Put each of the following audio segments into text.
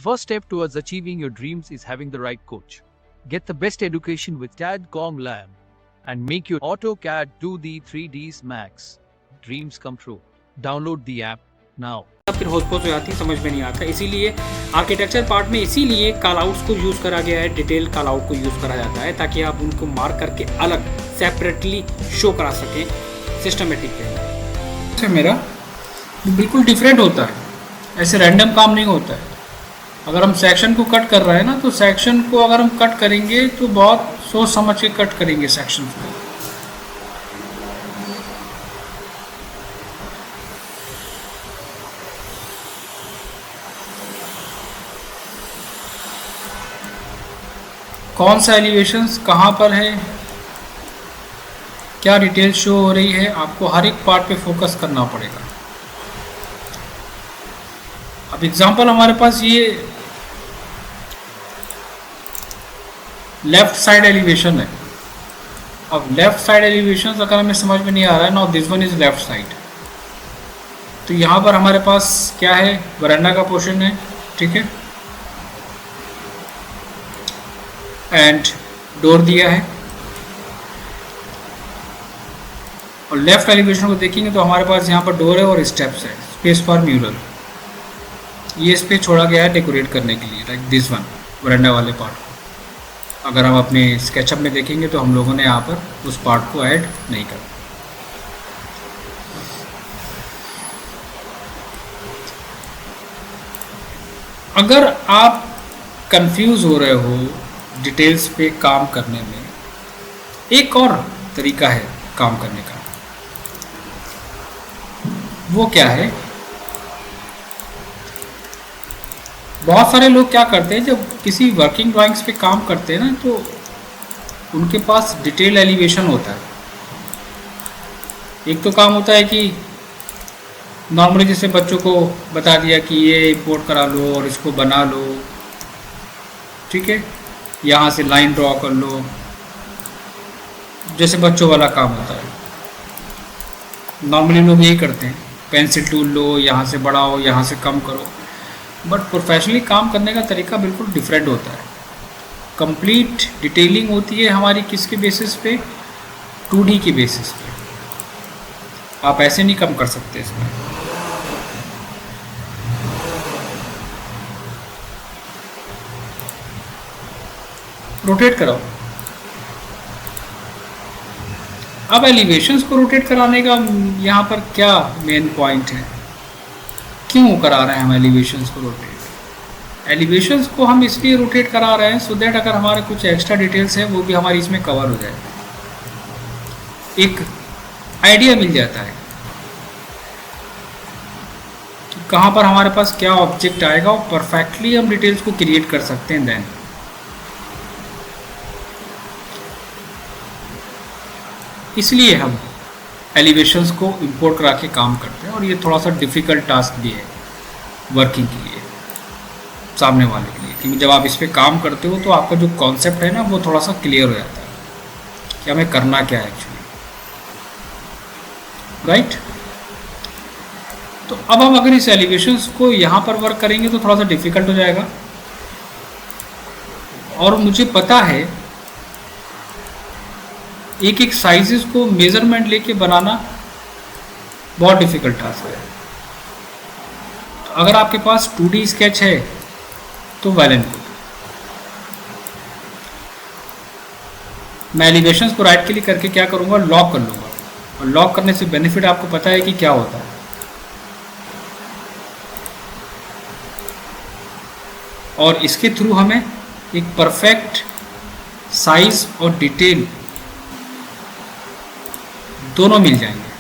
first step towards achieving your dreams is having the right coach. Get the best education with CAD/COM Lab and make your AutoCAD 2D 3Ds Max dreams come true. Download the app now. फिर होच-पोच हो जाती है, समझ में नहीं आता। इसीलिए architecture part में इसीलिए कॉलआउट्स को यूज़ करा गया है, डिटेल कॉलआउट को यूज़ करा जाता है ताकि आप उनको मार्क करके अलग सेपरेटली शो करा सकें सिस्टमेटिक वे। से मेरा बिल्कुल डिफरेंट होता है, ऐसे रैंडम काम नहीं होता है। अगर हम सेक्शन को कट कर रहे हैं ना, तो सेक्शन को अगर हम कट करेंगे तो बहुत सोच समझ के कट करेंगे सेक्शन को। कौन सा एलिवेशंस कहाँ पर है, क्या डिटेल शो हो रही है, आपको हर एक पार्ट पे फोकस करना पड़ेगा। अब एग्जांपल हमारे पास ये लेफ्ट साइड एलिवेशन है। अब लेफ्ट साइड एलिवेशन अगर हमें समझ में नहीं आ रहा है ना, this one is left side, तो यहाँ पर हमारे पास क्या है, वरांडा का पोर्शन है, ठीक है, एंड डोर दिया है। और लेफ्ट एलिवेशन को देखेंगे तो हमारे पास यहाँ पर डोर है और स्टेप्स है, स्पेस फॉर म्यूरल। ये स्पेस छोड़ा गया है डेकोरेट करने के लिए, लाइक दिस वन, वरांडा वाले पार्ट को। अगर हम अपने स्केचअप में देखेंगे तो हम लोगों ने यहाँ पर उस पार्ट को ऐड नहीं करा। अगर आप कंफ्यूज हो रहे हो डिटेल्स पे काम करने में, एक और तरीका है काम करने का। वो क्या है, बहुत सारे लोग क्या करते हैं, जब किसी वर्किंग ड्राइंग्स पे काम करते हैं ना, तो उनके पास डिटेल एलिवेशन होता है। एक तो काम होता है कि नॉर्मली जैसे बच्चों को बता दिया कि ये इंपोर्ट करा लो और इसको बना लो, ठीक है, यहाँ से लाइन ड्रॉ कर लो, जैसे बच्चों वाला काम होता है। नॉर्मली लोग यही करते हैं, पेंसिल टूल लो, यहाँ से बढ़ाओ, यहाँ से कम करो। बट प्रोफेशनली काम करने का तरीका बिल्कुल डिफरेंट होता है। कंप्लीट डिटेलिंग होती है हमारी किसके बेसिस पे, 2D के बेसिस पे। आप ऐसे नहीं कम कर सकते इसमें। रोटेट कराओ। अब एलिवेशंस को रोटेट कराने का यहाँ पर क्या मेन पॉइंट है, क्यों करा रहे हैं हम एलिवेशंस को रोटेट? एलिवेशंस को हम इसलिए रोटेट करा रहे हैं सो दैट अगर हमारे कुछ एक्स्ट्रा डिटेल्स है वो भी हमारी इसमें कवर हो जाए, एक आइडिया मिल जाता है कि कहाँ पर हमारे पास क्या ऑब्जेक्ट आएगा, और परफेक्टली हम डिटेल्स को क्रिएट कर सकते हैं। देन इसलिए हम एलिवेशंस को इंपोर्ट करा के काम करते हैं, और ये थोड़ा सा डिफ़िकल्ट टास्क भी है वर्किंग के लिए, सामने वाले के लिए, क्योंकि जब आप इस पर काम करते हो तो आपका जो कॉन्सेप्ट है ना, वो थोड़ा सा क्लियर हो जाता है कि हमें करना क्या है एक्चुअली, राइट। तो अब हम अगर इस एलिवेशंस को यहाँ पर वर्क करेंगे तो थोड़ा सा डिफ़िकल्ट हो जाएगा, और मुझे पता है एक एक साइजेस को मेजरमेंट लेके बनाना बहुत डिफिकल्ट टास्क है। तो अगर आपके पास 2D स्केच है तो वेल एंड गुड। मैं एलिवेशंस को राइट क्लिक करके क्या करूँगा, लॉक कर लूँगा, और लॉक करने से बेनिफिट आपको पता है कि क्या होता है। और इसके थ्रू हमें एक परफेक्ट साइज और डिटेल दोनों मिल जाएंगे।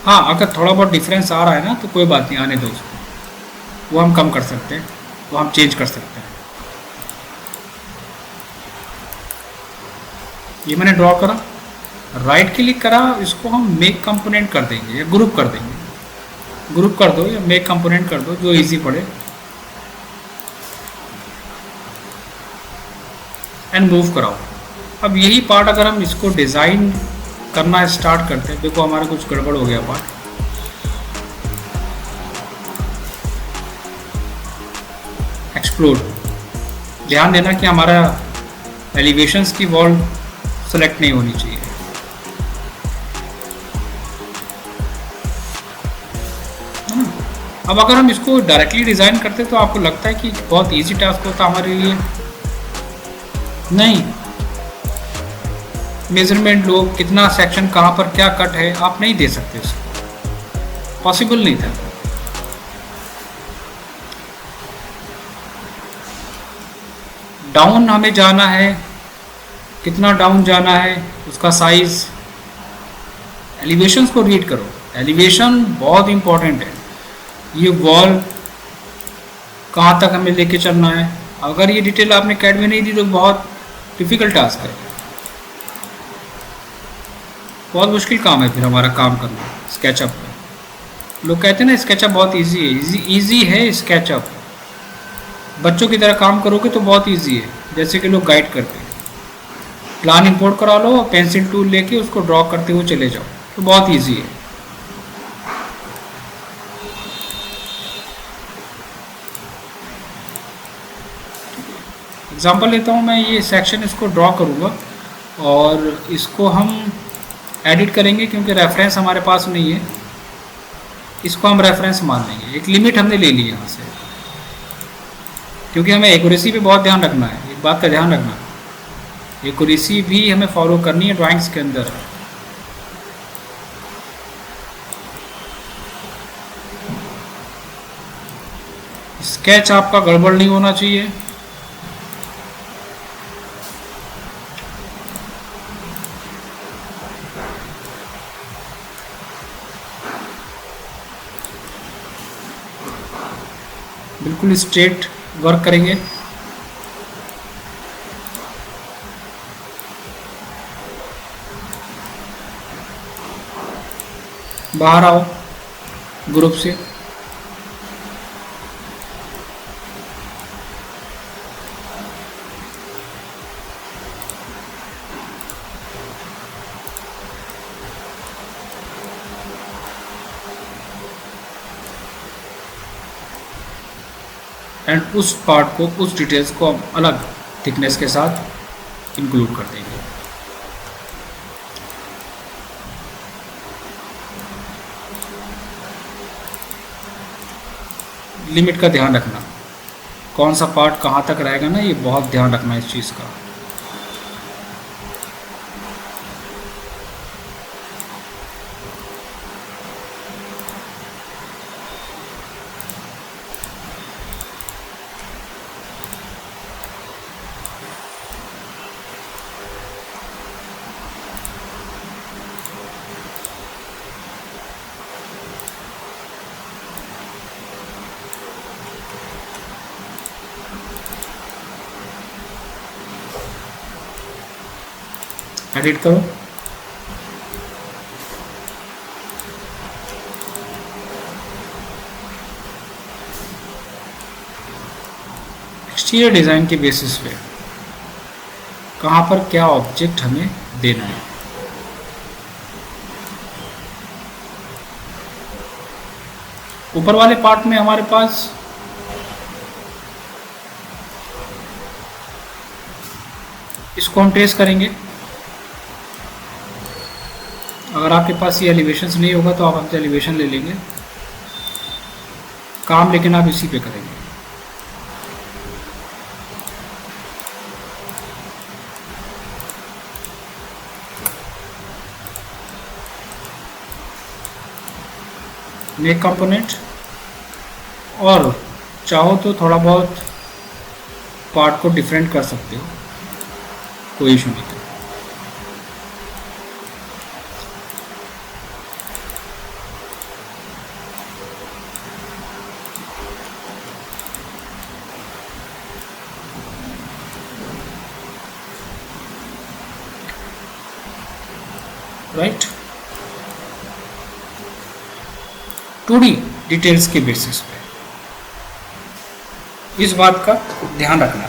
हाँ, अगर थोड़ा बहुत डिफरेंस आ रहा है ना तो कोई बात नहीं, आने दो उसको, वो हम कम कर सकते हैं, वो हम चेंज कर सकते हैं। ये मैंने ड्रॉ करा, राइट क्लिक करा, इसको हम मेक कंपोनेंट कर देंगे या ग्रुप कर देंगे। ग्रुप कर दो या मेक कंपोनेंट कर दो, जो इजी पड़े, एंड मूव कराओ। अब यही पार्ट अगर हम इसको डिज़ाइन करना स्टार्ट करते हैं। देखो हमारा कुछ गड़बड़ हो गया पार्ट। एक्सप्लोर, ध्यान देना कि हमारा एलिवेशंस की वॉल सेलेक्ट नहीं होनी चाहिए। अब अगर हम इसको डायरेक्टली डिज़ाइन करते तो आपको लगता है कि बहुत इजी टास्क होता हमारे लिए। नहीं, मेजरमेंट लो, कितना सेक्शन कहाँ पर क्या कट है, आप नहीं दे सकते उसको, पॉसिबल नहीं था। डाउन हमें जाना है, कितना डाउन जाना है, उसका साइज। एलिवेशंस को रीड करो, एलिवेशन बहुत इंपॉर्टेंट है। ये वॉल कहाँ तक हमें लेके चलना है, अगर ये डिटेल आपने कैड में नहीं दी तो बहुत डिफिकल्ट टास्क है, बहुत मुश्किल काम है फिर हमारा काम करना स्केचअप में। लोग कहते हैं ना स्केचअप बहुत इजी है, इजी है स्केचअप। बच्चों की तरह काम करोगे तो बहुत इजी है, जैसे कि लोग गाइड करते हैं। प्लान इंपोर्ट करा लो और पेंसिल टूल लेके उसको ड्रॉ करते हुए चले जाओ, तो बहुत इजी है। एग्जाम्पल लेता हूँ मैं, ये सेक्शन इसको ड्रॉ करूँगा और इसको हम एडिट करेंगे क्योंकि रेफरेंस हमारे पास नहीं है, इसको हम रेफरेंस मान लेंगे। एक लिमिट हमने ले ली यहाँ से, क्योंकि हमें एक्यूरेसी पे बहुत ध्यान रखना है। एक बात का ध्यान रखना, एक्यूरेसी भी हमें फॉलो करनी है ड्राइंग्स के अंदर। स्केच आपका गड़बड़ नहीं होना चाहिए। बिल्कुल स्ट्रेट वर्क करेंगे। बाहर आओ ग्रुप से। एंड उस पार्ट को, उस डिटेल्स को हम अलग थिकनेस के साथ इंक्लूड कर देंगे। लिमिट का ध्यान रखना, कौन सा पार्ट कहाँ तक रहेगा ना, ये बहुत ध्यान रखना इस चीज़ का। एडिट करो। एक्सटीरियर डिज़ाइन के बेसिस पे कहाँ पर क्या ऑब्जेक्ट हमें देना है। ऊपर वाले पार्ट में हमारे पास इसको हम ट्रेस करेंगे। अगर आपके पास ये एलिवेशंस नहीं होगा तो आप हमसे एलिवेशन ले लेंगे काम, लेकिन आप इसी पे करेंगे। नेक कंपोनेंट, और चाहो तो थोड़ा बहुत पार्ट को डिफरेंट कर सकते हो, कोई इशू नहीं है। राइट, 2D डिटेल्स के बेसिस पे इस बात का ध्यान रखना।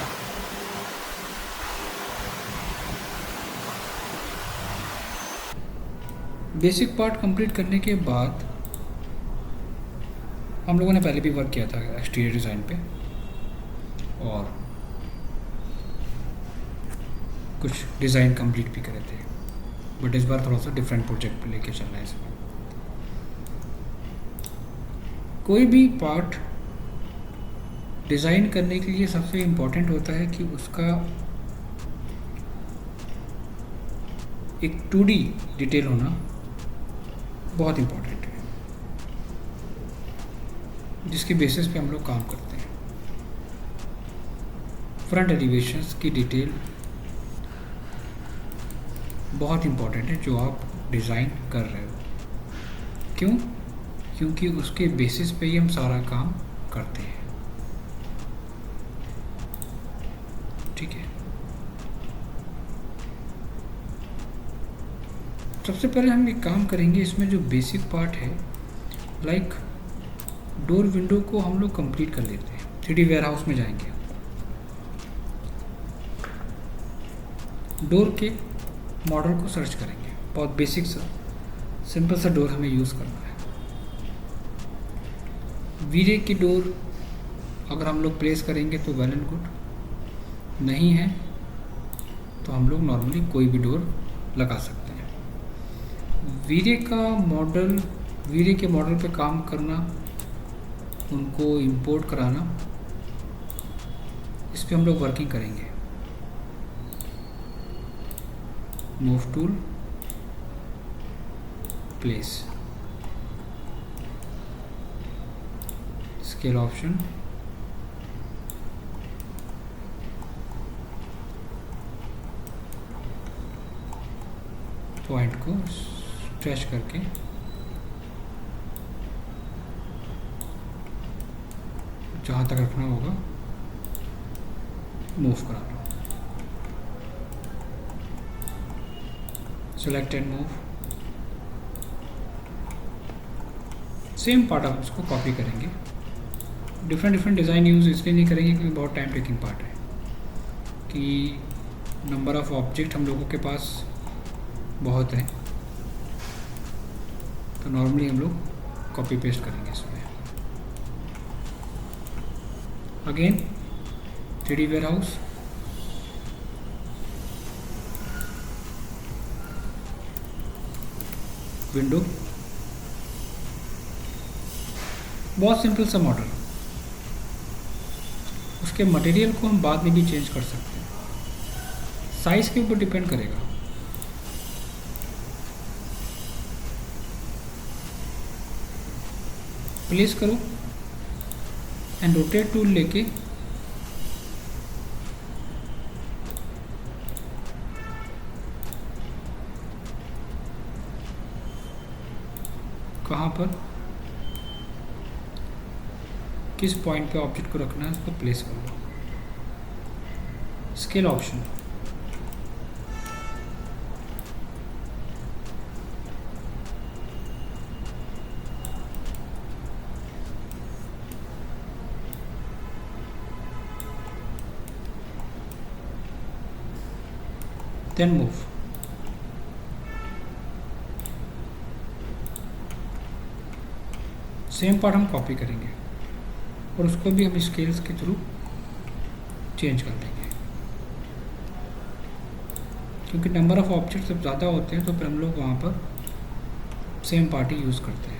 बेसिक पार्ट कंप्लीट करने के बाद हम लोगों ने पहले भी वर्क किया था एक्सटीरियर डिज़ाइन पे, और कुछ डिज़ाइन कंप्लीट भी करे थे, बट इस बार थोड़ा सा डिफरेंट प्रोजेक्ट पे लेके चलना है इसमें। कोई भी पार्ट डिज़ाइन करने के लिए सबसे इम्पोर्टेंट होता है कि उसका एक 2D डिटेल होना बहुत इम्पोर्टेंट है, जिसके बेसिस पे हम लोग काम करते हैं। फ्रंट एलिवेशंस की डिटेल बहुत इम्पोर्टेंट है जो आप डिज़ाइन कर रहे हो। क्यों? क्योंकि उसके बेसिस पे ही हम सारा काम करते हैं। ठीक है, सबसे पहले हम एक काम करेंगे, इसमें जो बेसिक पार्ट है लाइक डोर विंडो को हम लोग कंप्लीट कर लेते हैं। 3D वेयरहाउस में जाएंगे, डोर के मॉडल को सर्च करेंगे। बहुत बेसिक सा सिंपल सा डोर हमें यूज़ करना है। वीरे की डोर अगर हम लोग प्लेस करेंगे तो वेल एंड गुड, नहीं है तो हम लोग नॉर्मली कोई भी डोर लगा सकते हैं। वीरे के मॉडल पे काम करना, उनको इंपोर्ट कराना, इस पे हम लोग वर्किंग करेंगे। Move tool, place, scale option, point को स्ट्रेच करके जहाँ तक रखना होगा मूव करा लो। Select and move. Same part आप इसको कॉपी करेंगे। डिफरेंट डिज़ाइन यूज़ इसलिए नहीं करेंगे क्योंकि बहुत टाइम टेकिंग पार्ट है, कि नंबर ऑफ ऑब्जेक्ट हम लोगों के पास बहुत है, तो नॉर्मली हम लोग कॉपी पेस्ट करेंगे इसमें। अगेन 3D वेयरहाउस, विंडो, बहुत सिंपल सा मॉडल। उसके मटेरियल को हम बाद में भी चेंज कर सकते हैं, साइज़ के ऊपर डिपेंड करेगा। प्लेस करो एंड रोटेट टूल लेके कहाँ पर किस पॉइंट पे ऑब्जेक्ट को रखना है उसको प्लेस कर लो। Scale option, then move. Same part हम कॉपी करेंगे और उसको भी हम स्केल्स के थ्रू चेंज कर देंगे, क्योंकि नंबर ऑफ ऑब्जेक्ट जब ज़्यादा होते हैं तो फिर हम लोग वहाँ पर सेम पार्ट ही यूज़ करते हैं।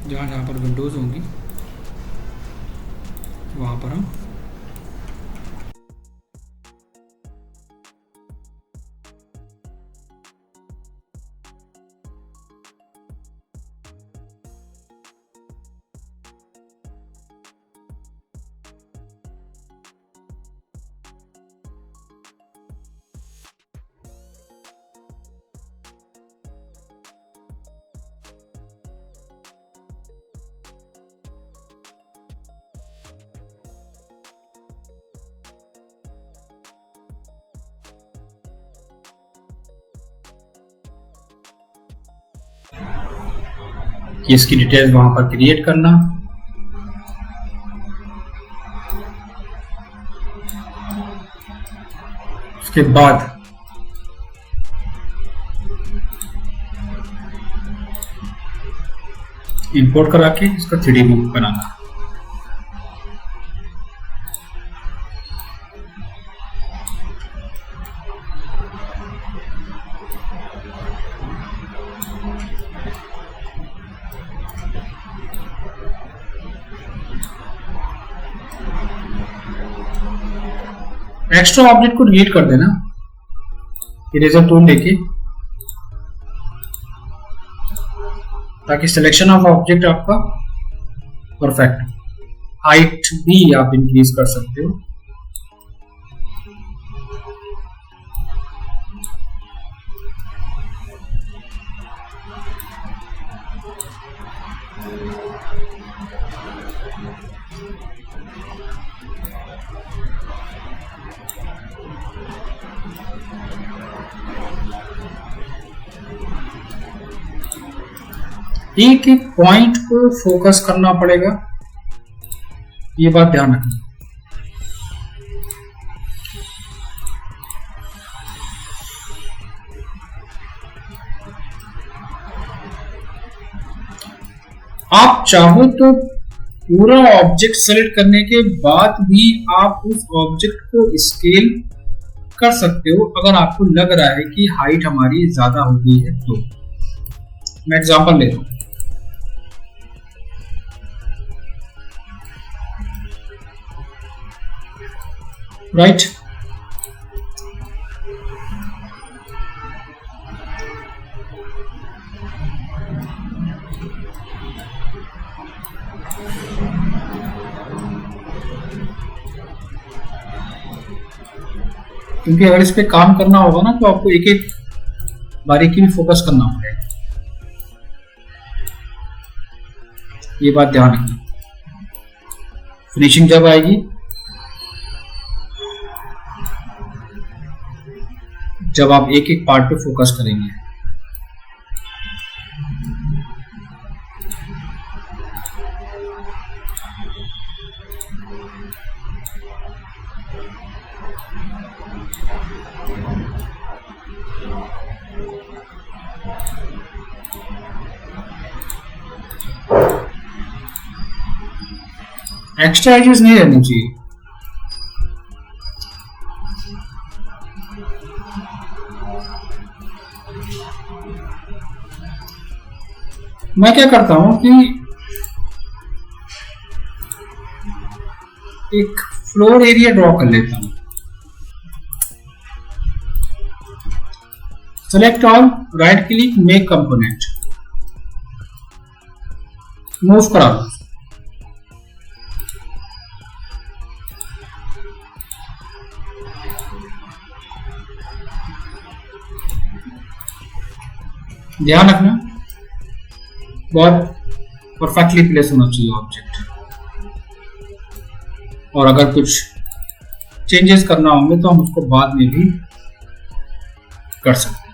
जहाँ जहाँ पर विंडोज़ होंगी वहाँ पर हम कि इसकी डिटेल्स वहां पर क्रिएट करना। उसके बाद इंपोर्ट करा के इसका 3D मूव बनाना। एक्स्ट्रा ऑब्जेक्ट को डिलीट कर देना इरेजर टूल लेके, ताकि सिलेक्शन ऑफ ऑब्जेक्ट आपका परफेक्ट। हाइट भी आप इंक्रीज कर सकते हो। एक एक पॉइंट को फोकस करना पड़ेगा, ये बात ध्यान रखना। आप चाहो तो पूरा ऑब्जेक्ट सेलेक्ट करने के बाद भी आप उस ऑब्जेक्ट को स्केल कर सकते हो, अगर आपको लग रहा है कि हाइट हमारी ज्यादा हो गई है तो। मैं एग्जांपल ले रहा हूं। राइट, क्योंकि अगर इस पे काम करना होगा ना तो आपको एक एक बारीकी में फोकस करना पड़ेगा, ये बात ध्यान रखना। फिनिशिंग जब आएगी, जब आप एक एक पार्ट पे फोकस करेंगे। एक्स्ट्रा एजेस नहीं रहनी चाहिए। मैं क्या करता हूं कि एक फ्लोर एरिया ड्रॉ कर लेता हूं। Select all, right click, make component, move करा दो। ध्यान रखना बहुत परफेक्टली प्लेस होना चाहिए ऑब्जेक्ट, और अगर कुछ चेंजेस करना होंगे तो हम उसको बाद में भी कर सकते हैं।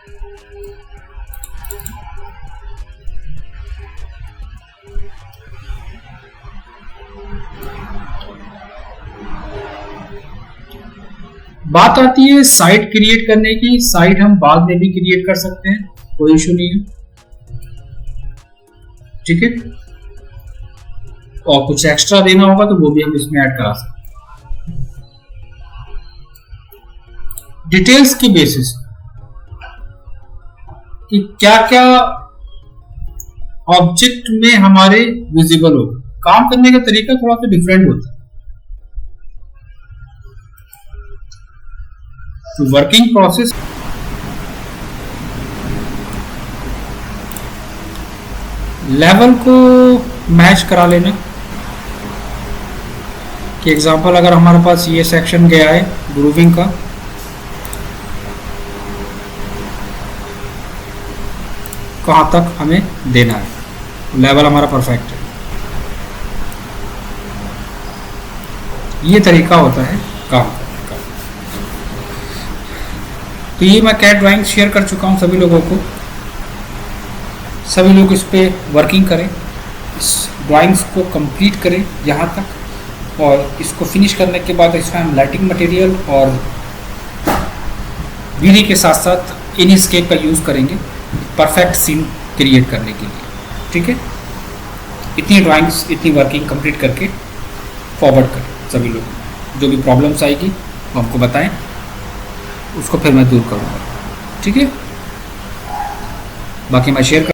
बात आती है साइट क्रिएट करने की। साइट हम बाद में भी क्रिएट कर सकते हैं, कोई इशू नहीं है, ठीक है। और कुछ एक्स्ट्रा देना होगा तो वो भी हम इसमें ऐड करा सकते हैं। डिटेल्स की बेसिस कि क्या क्या ऑब्जेक्ट में हमारे विजिबल हो, काम करने का तरीका थोड़ा सा डिफरेंट होता है। तो वर्किंग प्रोसेस लेवल को मैच करा लेना कि एग्जांपल अगर हमारे पास ये सेक्शन गया है ग्रूविंग का, कहां तक हमें देना है, लेवल हमारा परफेक्ट है। ये तरीका होता है काम करने का। तो ये मैं कैड ड्राइंग शेयर कर चुका हूं सभी लोगों को, सभी लोग इस पे वर्किंग करें। ड्राइंग्स को कंप्लीट करें यहाँ तक, और इसको फिनिश करने के बाद इसमें हम लाइटिंग मटेरियल और बीडी के साथ साथ इनस्केप का यूज़ करेंगे परफेक्ट सीन क्रिएट करने के लिए। ठीक है, इतनी ड्राइंग्स, इतनी वर्किंग कंप्लीट करके फॉरवर्ड करें सभी लोग। जो भी प्रॉब्लम्स आएगी वो हमको बताएं, उसको फिर मैं दूर करूँगा। ठीक है, बाकी मैं शेयर